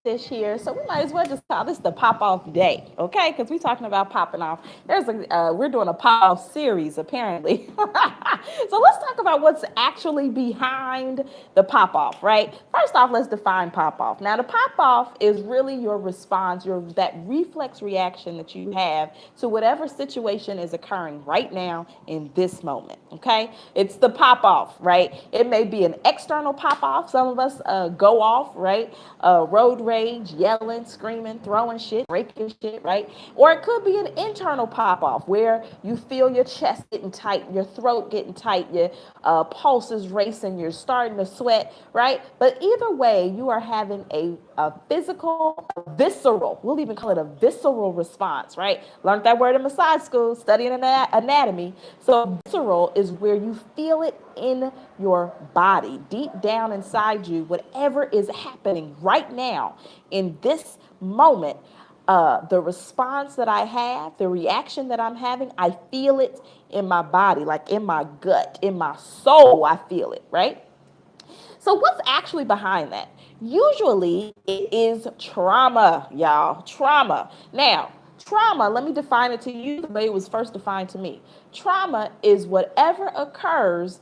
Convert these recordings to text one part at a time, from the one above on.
Tish here. So we might as well just call this the pop off day, okay? Because we're talking about popping off. We're doing a pop off series apparently. So let's talk about what's actually behind the pop off, right? First off, let's define pop off. Now, the pop off is really your response, your that reflex reaction that you have to whatever situation is occurring right now in this moment, okay? It's the pop off, right? It may be an external pop off. Some of us go off, right? Road rage, yelling, screaming, throwing shit, breaking shit, right? Or it could be an internal pop off where you feel your chest getting tight, your throat getting tight, your pulse is racing, you're starting to sweat, right? But either way, you are having a physical, a visceral, we'll even call it a visceral response, right? Learned that word in massage school, studying anatomy. So visceral is where you feel it in your body, deep down inside you, whatever is happening right now in this moment. The response that I have, the reaction that I'm having, I feel it in my body, like in my gut, in my soul, I feel it, right? So, what's actually behind that? Usually, it is trauma, y'all. Trauma. Now, trauma, let me define it to you the way it was first defined to me. Trauma is whatever occurs,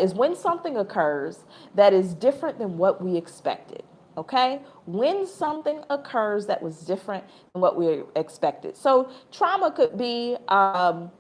is when something occurs that is different than what we expected. Okay? When something occurs that was different than what we expected. So, trauma could be and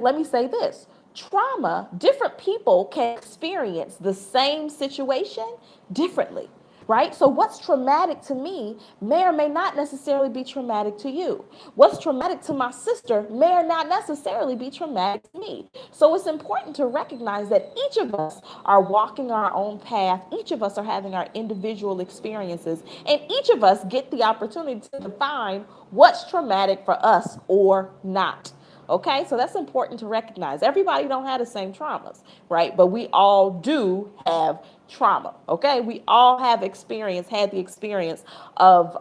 let me say this, trauma, different people can experience the same situation differently, right? So what's traumatic to me may or may not necessarily be traumatic to you. What's traumatic to my sister may or not necessarily be traumatic to me. So it's important to recognize that each of us are walking our own path. Each of us are having our individual experiences, and each of us get the opportunity to define what's traumatic for us or not. Okay, so that's important to recognize. Everybody don't have the same traumas, right? But we all do have trauma. Okay, we all have had the experience of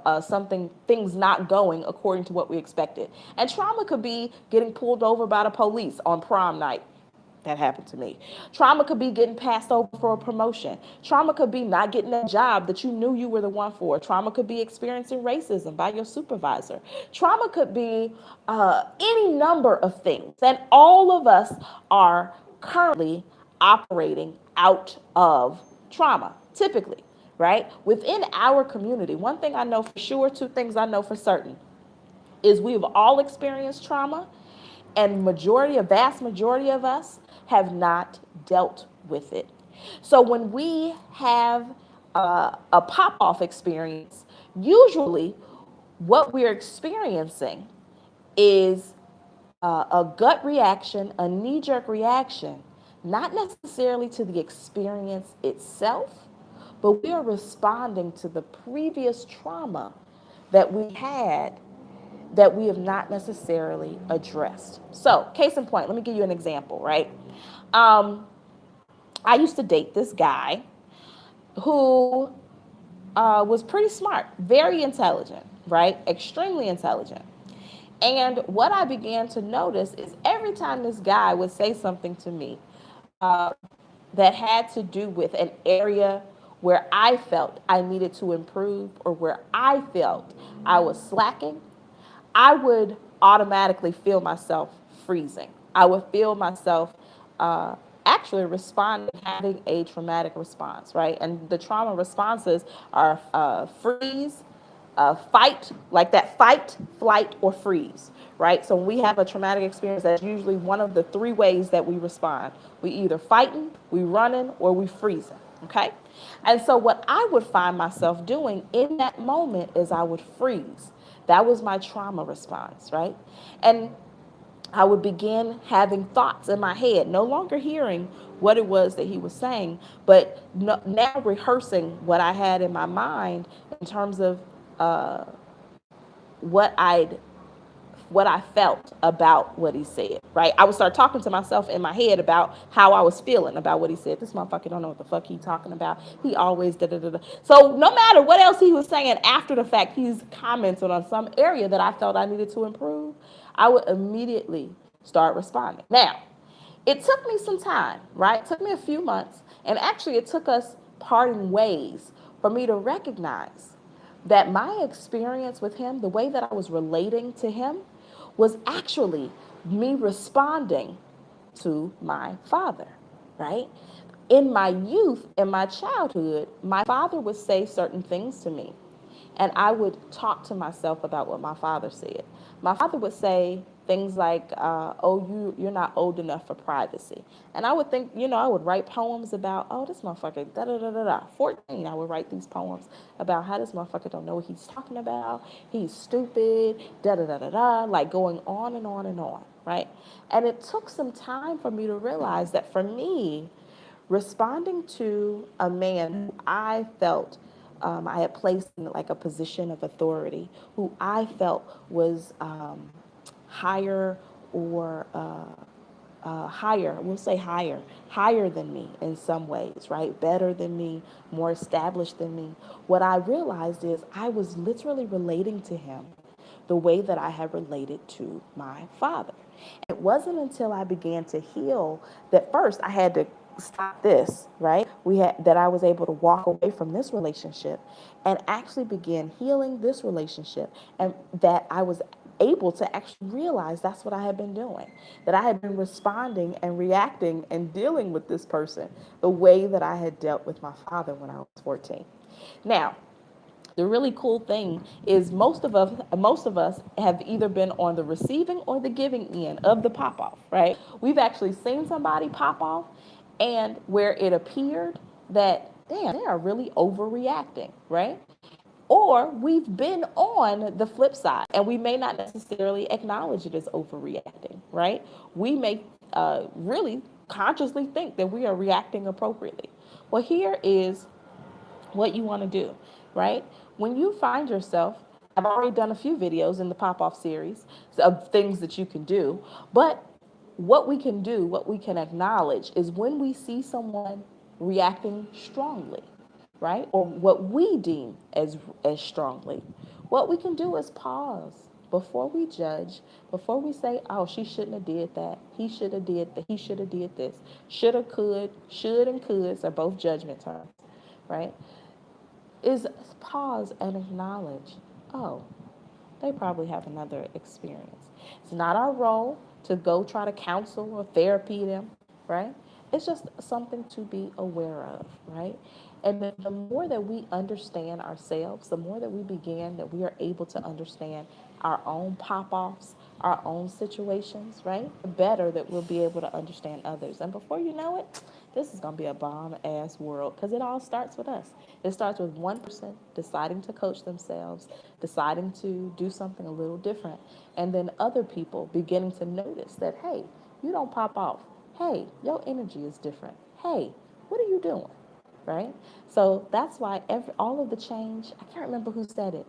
things not going according to what we expected. And trauma could be getting pulled over by the police on prom night. That happened to me. Trauma could be getting passed over for a promotion. Trauma could be not getting that job that you knew you were the one for. Trauma could be experiencing racism by your supervisor. Trauma could be any number of things. And all of us are currently operating out of trauma, typically, right? Within our community, one thing I know for sure, two things I know for certain is we've all experienced trauma, and a vast majority of us have not dealt with it. So when we have a pop-off experience, usually what we're experiencing is a gut reaction, a knee-jerk reaction, not necessarily to the experience itself, but we are responding to the previous trauma that we had that we have not necessarily addressed. So, case in point, let me give you an example, right? Um, I used to date this guy who was pretty smart, very intelligent, right? Extremely intelligent. And what I began to notice is every time this guy would say something to me that had to do with an area where I felt I needed to improve or where I felt I was slacking, I would automatically feel myself freezing. I would feel myself actually responding, having a traumatic response, right? And the trauma responses are freeze, fight, like that fight, flight, or freeze, right? So when we have a traumatic experience, that's usually one of the three ways that we respond. We either fighting, we running, or we freezing, okay? And so what I would find myself doing in that moment is I would freeze. That was my trauma response, right? And I would begin having thoughts in my head, no longer hearing what it was that he was saying, but now rehearsing what I had in my mind in terms of uh, what I'd what I felt about what he said, right? I would start talking to myself in my head about how I was feeling about what he said. This motherfucker don't know what the fuck he talking about. He always da da da da. So no matter what else he was saying after the fact, he's commenting on some area that I felt I needed to improve, I would immediately start responding. Now, it took me some time, right? It took me a few months, and actually it took us parting ways for me to recognize that my experience with him, the way that I was relating to him, was actually me responding to my father, right? In my youth, in my childhood, my father would say certain things to me, and I would talk to myself about what my father said. My father would say things like, "Oh, you're not old enough for privacy," and I would think, I would write poems about, "Oh, this motherfucker, da da da da da." 14, I would write these poems about how this motherfucker don't know what he's talking about. He's stupid, da da da da da, like going on and on and on, right? And it took some time for me to realize that for me, responding to a man who I felt I had placed in like a position of authority, who I felt was higher or higher, we'll say higher than me in some ways, right? Better than me, more established than me. What I realized is I was literally relating to him the way that I had related to my father. It wasn't until I began to heal that first I had to stop this, right? That I was able to walk away from this relationship and actually begin healing this relationship, and that I was able to actually realize that's what I had been doing, that I had been responding and reacting and dealing with this person the way that I had dealt with my father when I was 14. Now, the really cool thing is most of us have either been on the receiving or the giving end of the pop off, right? We've actually seen somebody pop off and where it appeared that, damn, they are really overreacting, right? Or we've been on the flip side and we may not necessarily acknowledge it as overreacting, right? We may really consciously think that we are reacting appropriately. Well, here is what you want to do, right? When you find yourself, I've already done a few videos in the pop off series of things that you can do, but what we can do, what we can acknowledge is when we see someone reacting strongly, right? Or what we deem as strongly. What we can do is pause before we judge, before we say, "Oh, she shouldn't have did that. He should have did that. He should have did this." Shoulda, could, should, and coulds are both judgment terms, right? Is pause and acknowledge, oh, they probably have another experience. It's not our role to go try to counsel or therapy them, right? It's just something to be aware of, right? And the more that we understand ourselves, the more that we are able to understand our own pop offs, our own situations, right? The better that we'll be able to understand others. And before you know it, this is going to be a bomb ass world because it all starts with us. It starts with one person deciding to coach themselves, deciding to do something a little different, and then other people beginning to notice that, hey, you don't pop off. Hey, your energy is different. Hey, what are you doing? Right? So that's why all of the change, I can't remember who said it,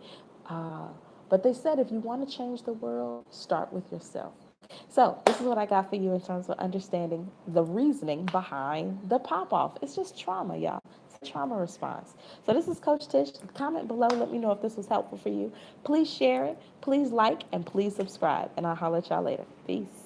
but they said if you want to change the world, start with yourself. So this is what I got for you in terms of understanding the reasoning behind the pop-off. It's just trauma, y'all. It's a trauma response. So this is Coach Tish. Comment below. Let me know if this was helpful for you. Please share it. Please like and please subscribe. And I'll holler at y'all later. Peace.